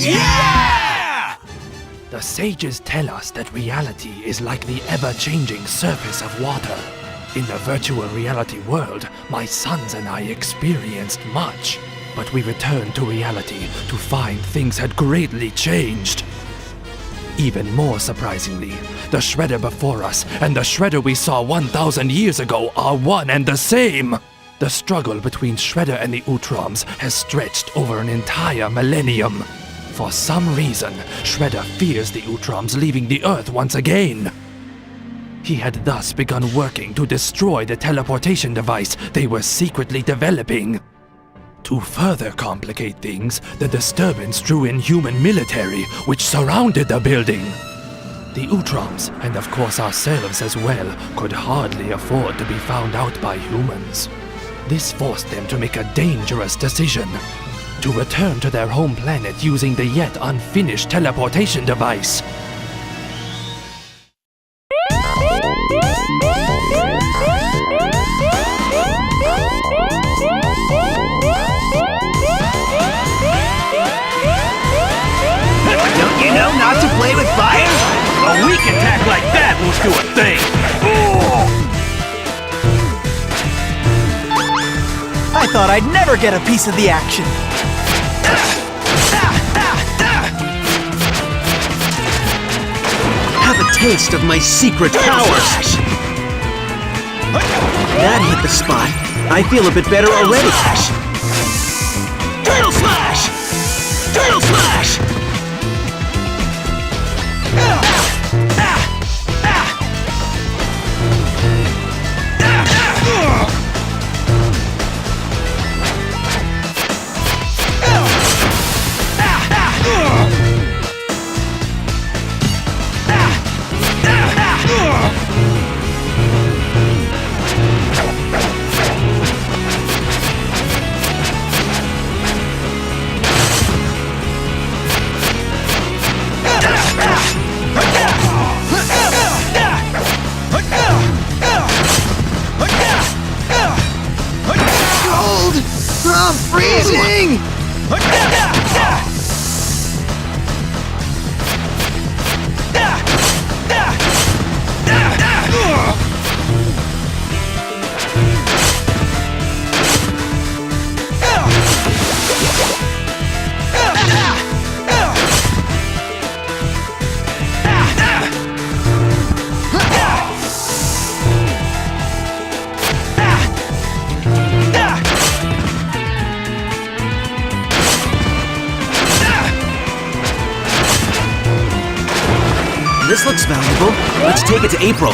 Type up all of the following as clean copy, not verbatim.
Yeah! The sages tell us that reality is like the ever-changing surface of water. In the virtual reality world, my sons and I experienced much, but we returned to reality to find things had greatly changed. Even more surprisingly, the shredder before us and the shredder we saw 1,000 years ago are one and the same. The struggle between Shredder and the Utroms has stretched over an entire millennium. For some reason, Shredder fears the Utroms leaving the Earth once again. He had thus begun working to destroy the teleportation device they were secretly developing. To further complicate things, the disturbance drew in human military, which surrounded the building. The Utroms, and of course ourselves as well, could hardly afford to be found out by humans. This forced them to make a dangerous decision: to return to their home planet using the yet unfinished teleportation device. Don't you know not to play with fire? A weak attack like that won't do a thing. Ooh. I thought I'd never get a piece of the action. Have a taste of my secret powers. That hit the spot. I feel a bit better already. Turtle Slash! Turtle Slash! I'm freezing! This looks valuable. Let's take it to April.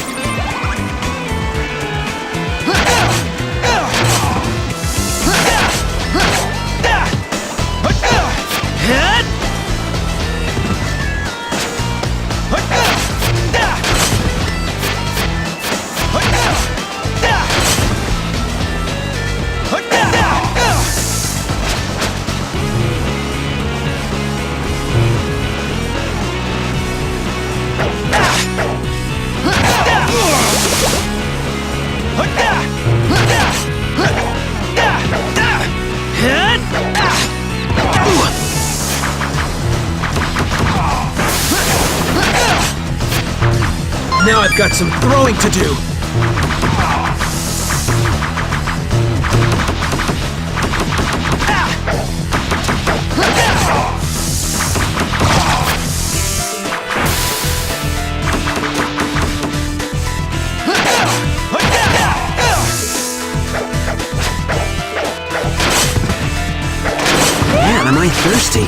Now I've got some throwing to do. Man, am I thirsty.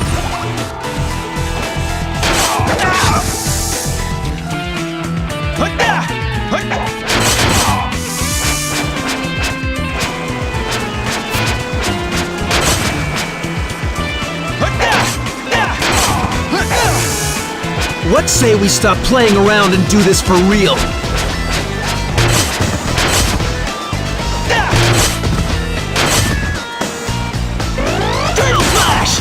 What say we stop playing around and do this for real? Turtle Slash!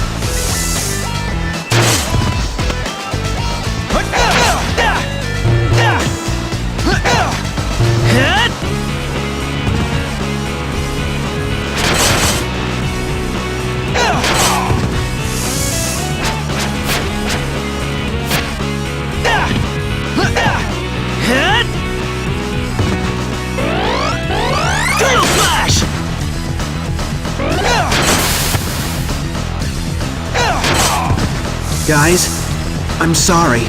Guys, I'm sorry.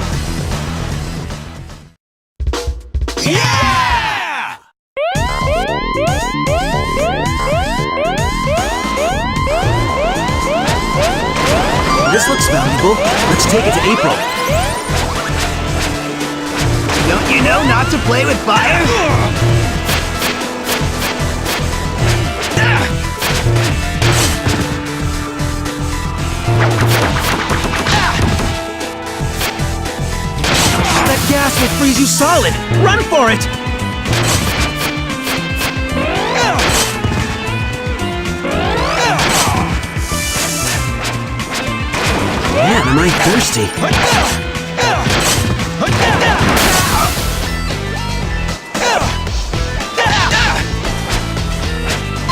Yeah! This looks valuable. Let's take it to April. Don't you know not to play with fire? That gas will freeze you solid. Run for it! Man, am I thirsty.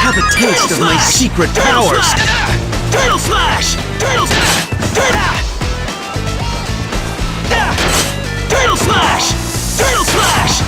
Have a taste of my secret powers! Turtle Slash! Turtle Slash! Turtle Slash! Turtle Slash! Turtle Slash!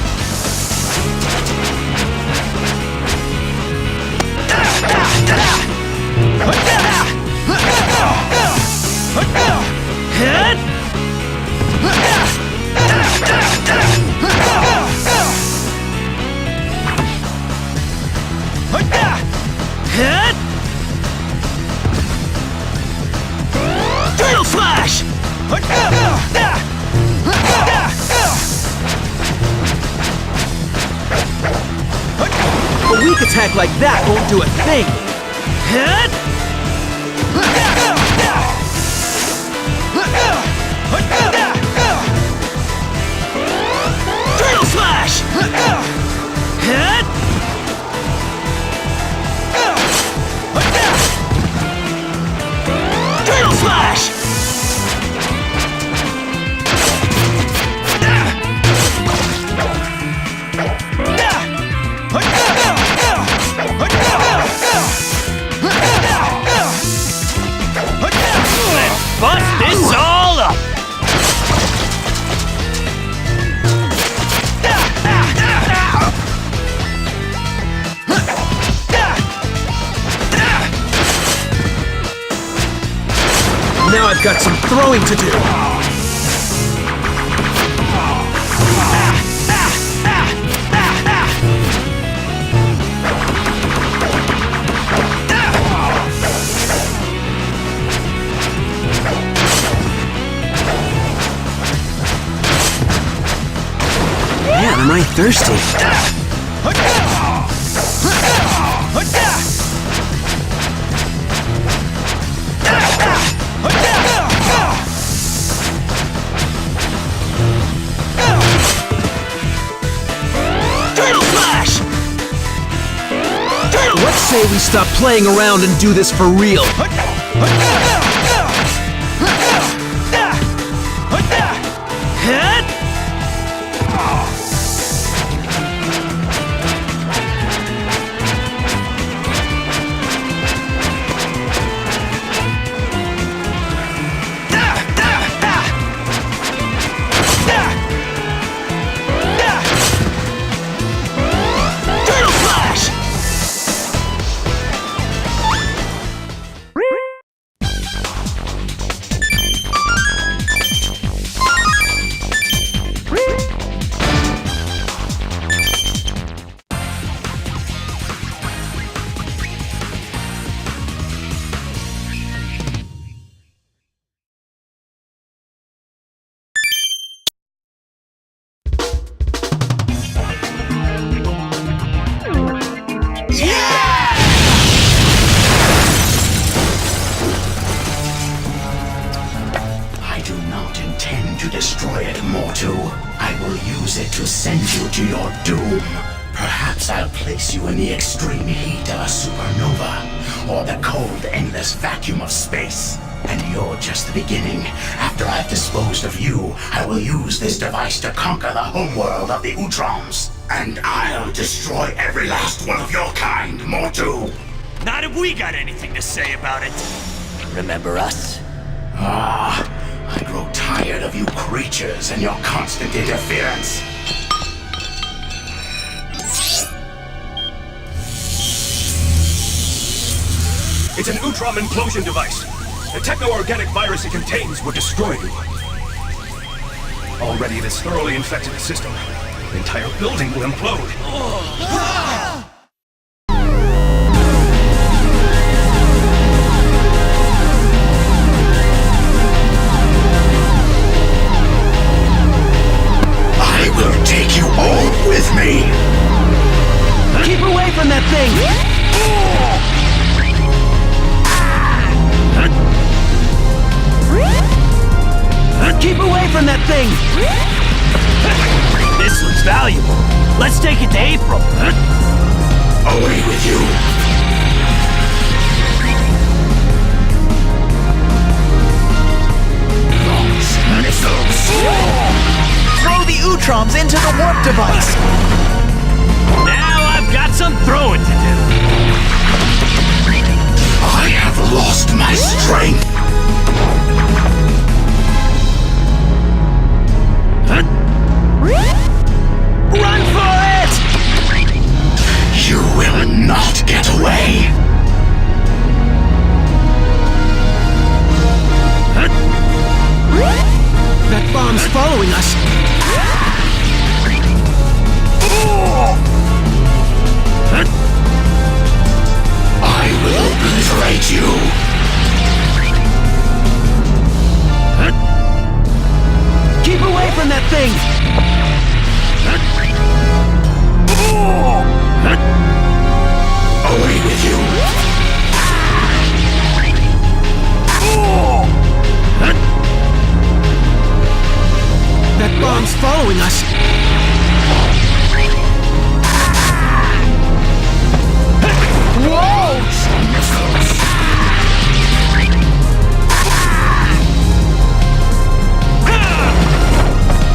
A weak attack like that won't do a thing! Turtle Slash! Turtle Slash! Let's bust this all up! Now I've got some throwing to do. Man, am I thirsty. Turtle Slash! Let's say we stop playing around and do this for real. Turtle Slash! I do not intend to destroy it, Mortu. I will use it to send you to your doom. Perhaps I'll place you in the extreme heat of a supernova, or the cold, endless vacuum of space. And you're just the beginning. After I've disposed of you, I will use this device to conquer the homeworld of the Utroms. And I'll destroy every last one of your kind, Mortu. Not if we got anything to say about it. Remember us? Ah, I grow tired of you creatures and your constant interference. It's an Utrom implosion device. The techno-organic virus it contains will destroy you. Already it has thoroughly infected the system. The entire building will implode. I will take you all with me. Keep away from that thing! Keep away from that thing! This looks valuable. Let's take it to April. Away with you. Launch missiles. Throw the Utroms into the warp device! Now I've got some throwing to do. I have lost my strength. Run for it! You will not get away. That bomb's following us! I will obliterate you. Keep away from that thing! Away with you. That bomb's following us! Whoa! Missiles.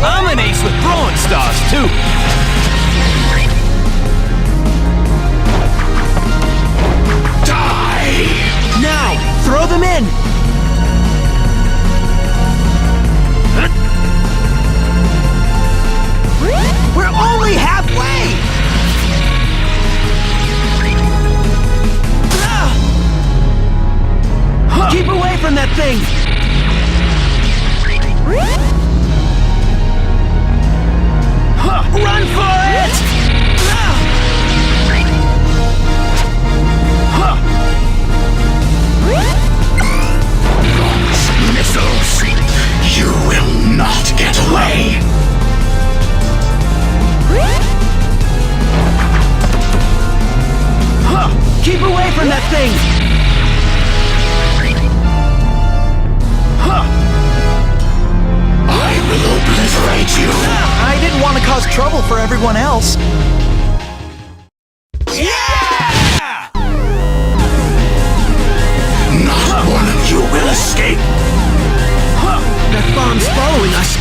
I'm an ace with throwing stars, too. Die. Now, throw them in! We're only halfway! Keep away from that thing! Run for it! Launch missiles. You will not get away. Keep away from that thing! I will obliterate you. I didn't want to cause trouble for everyone else. Not one of you will escape. That bomb's following us.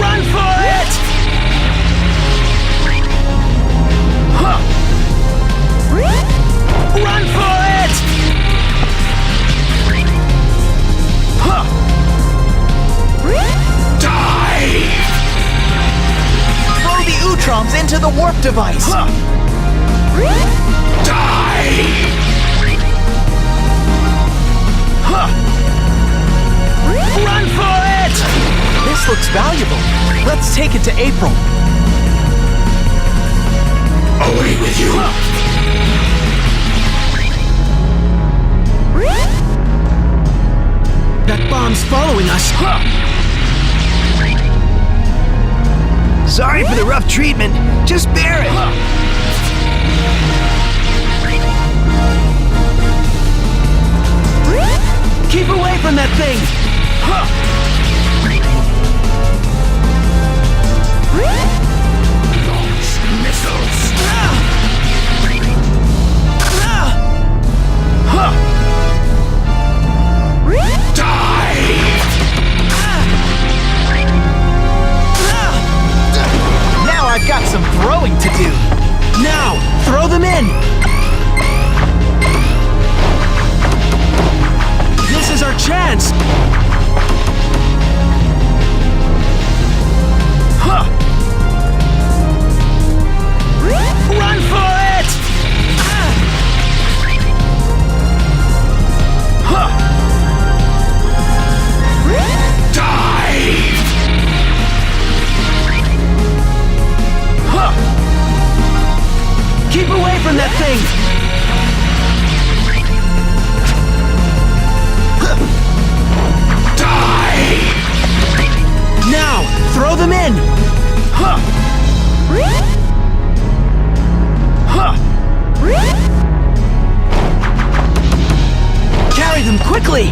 Run for it! Run for it! Die. Throw the Utroms into the warp device. Die. Run for it! This looks valuable. Let's take it to April. Away with you. That bomb's following us. Sorry for the rough treatment. Just bear it. Keep away from that thing! Launch missiles. Die. Now I've got some throwing to do. Now, throw them in! This is our chance! coming! Die! Now, throw them in! Huh! Huh! Carry them quickly!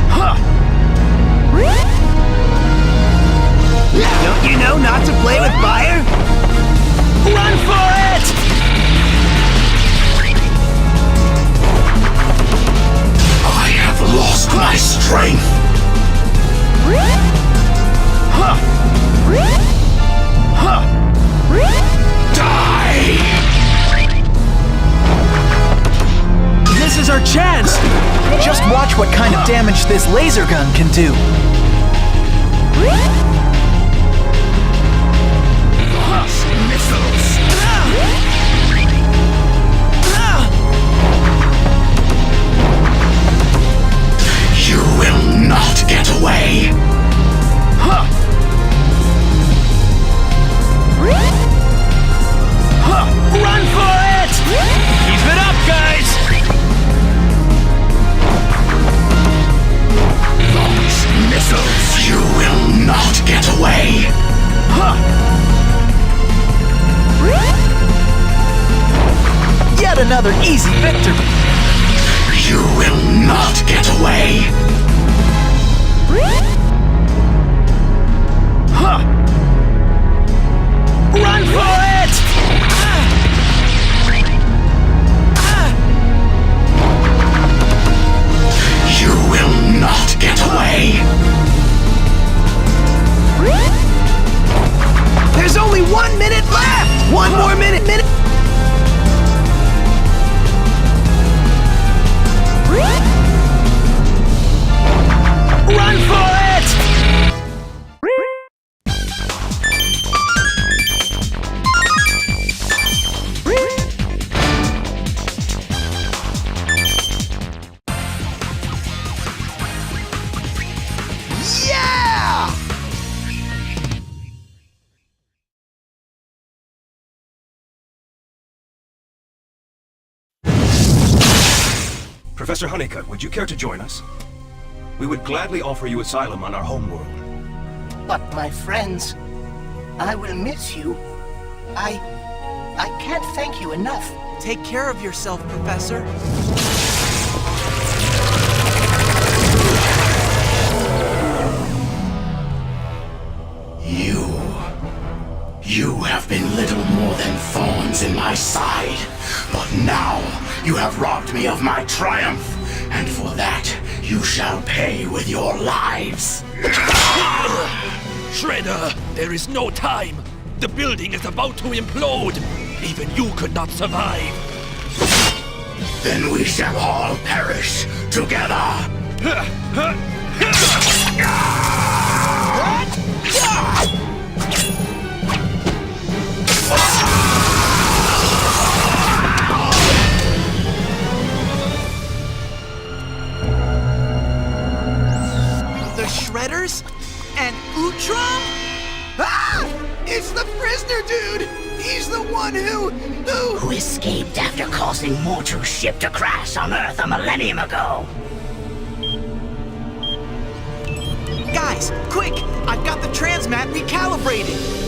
Huh! Don't you know not to play with fire? Run for it! I have lost my strength. Huh! Huh! Die! This is our chance! Just watch what kind of damage this laser gun can do. Missiles! You will not get away! Huh! Huh! Run for it! Keep it up, guys! Launch missiles! You will not get away! Huh! Yet another easy victory! You will not get away! Huh! Run for it! You will not get away! There's only 1 minute left! One more minute! Run for it! Yeah! Professor Honeycutt, would you care to join us? We would gladly offer you asylum on our homeworld. But my friends, I will miss you. I can't thank you enough. Take care of yourself, Professor. You have been little more than thorns in my side, but now you have robbed me of my triumph, and for that you shall pay with your lives. Shredder, there is no time. The building is about to implode. Even you could not survive. Then we shall all perish together. The Shredders? And Utrom? Ah! It's the prisoner dude! He's the one who Escaped after causing Mortu's ship to crash on Earth a millennium ago. Guys, quick! I've got the transmat recalibrated!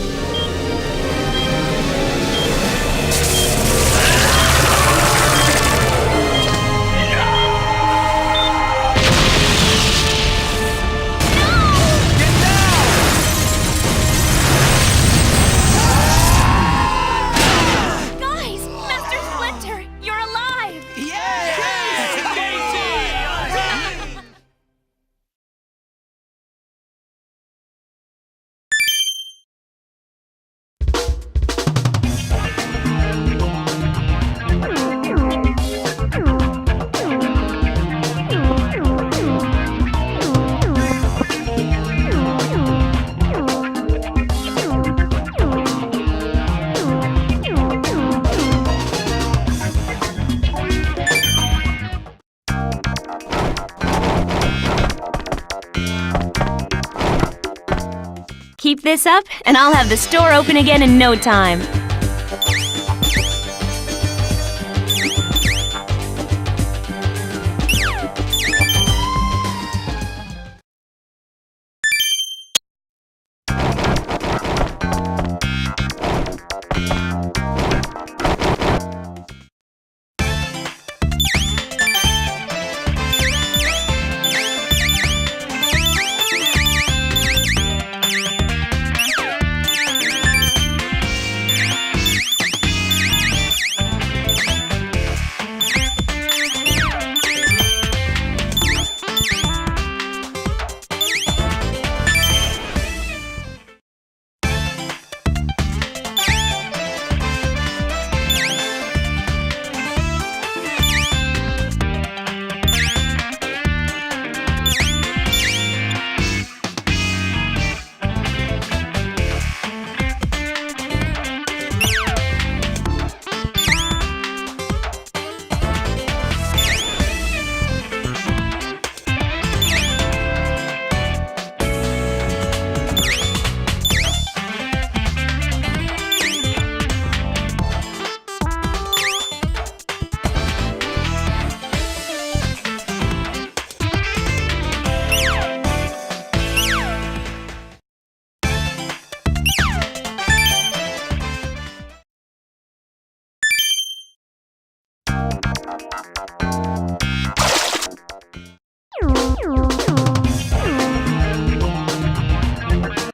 Keep this up, and I'll have the store open again in no time.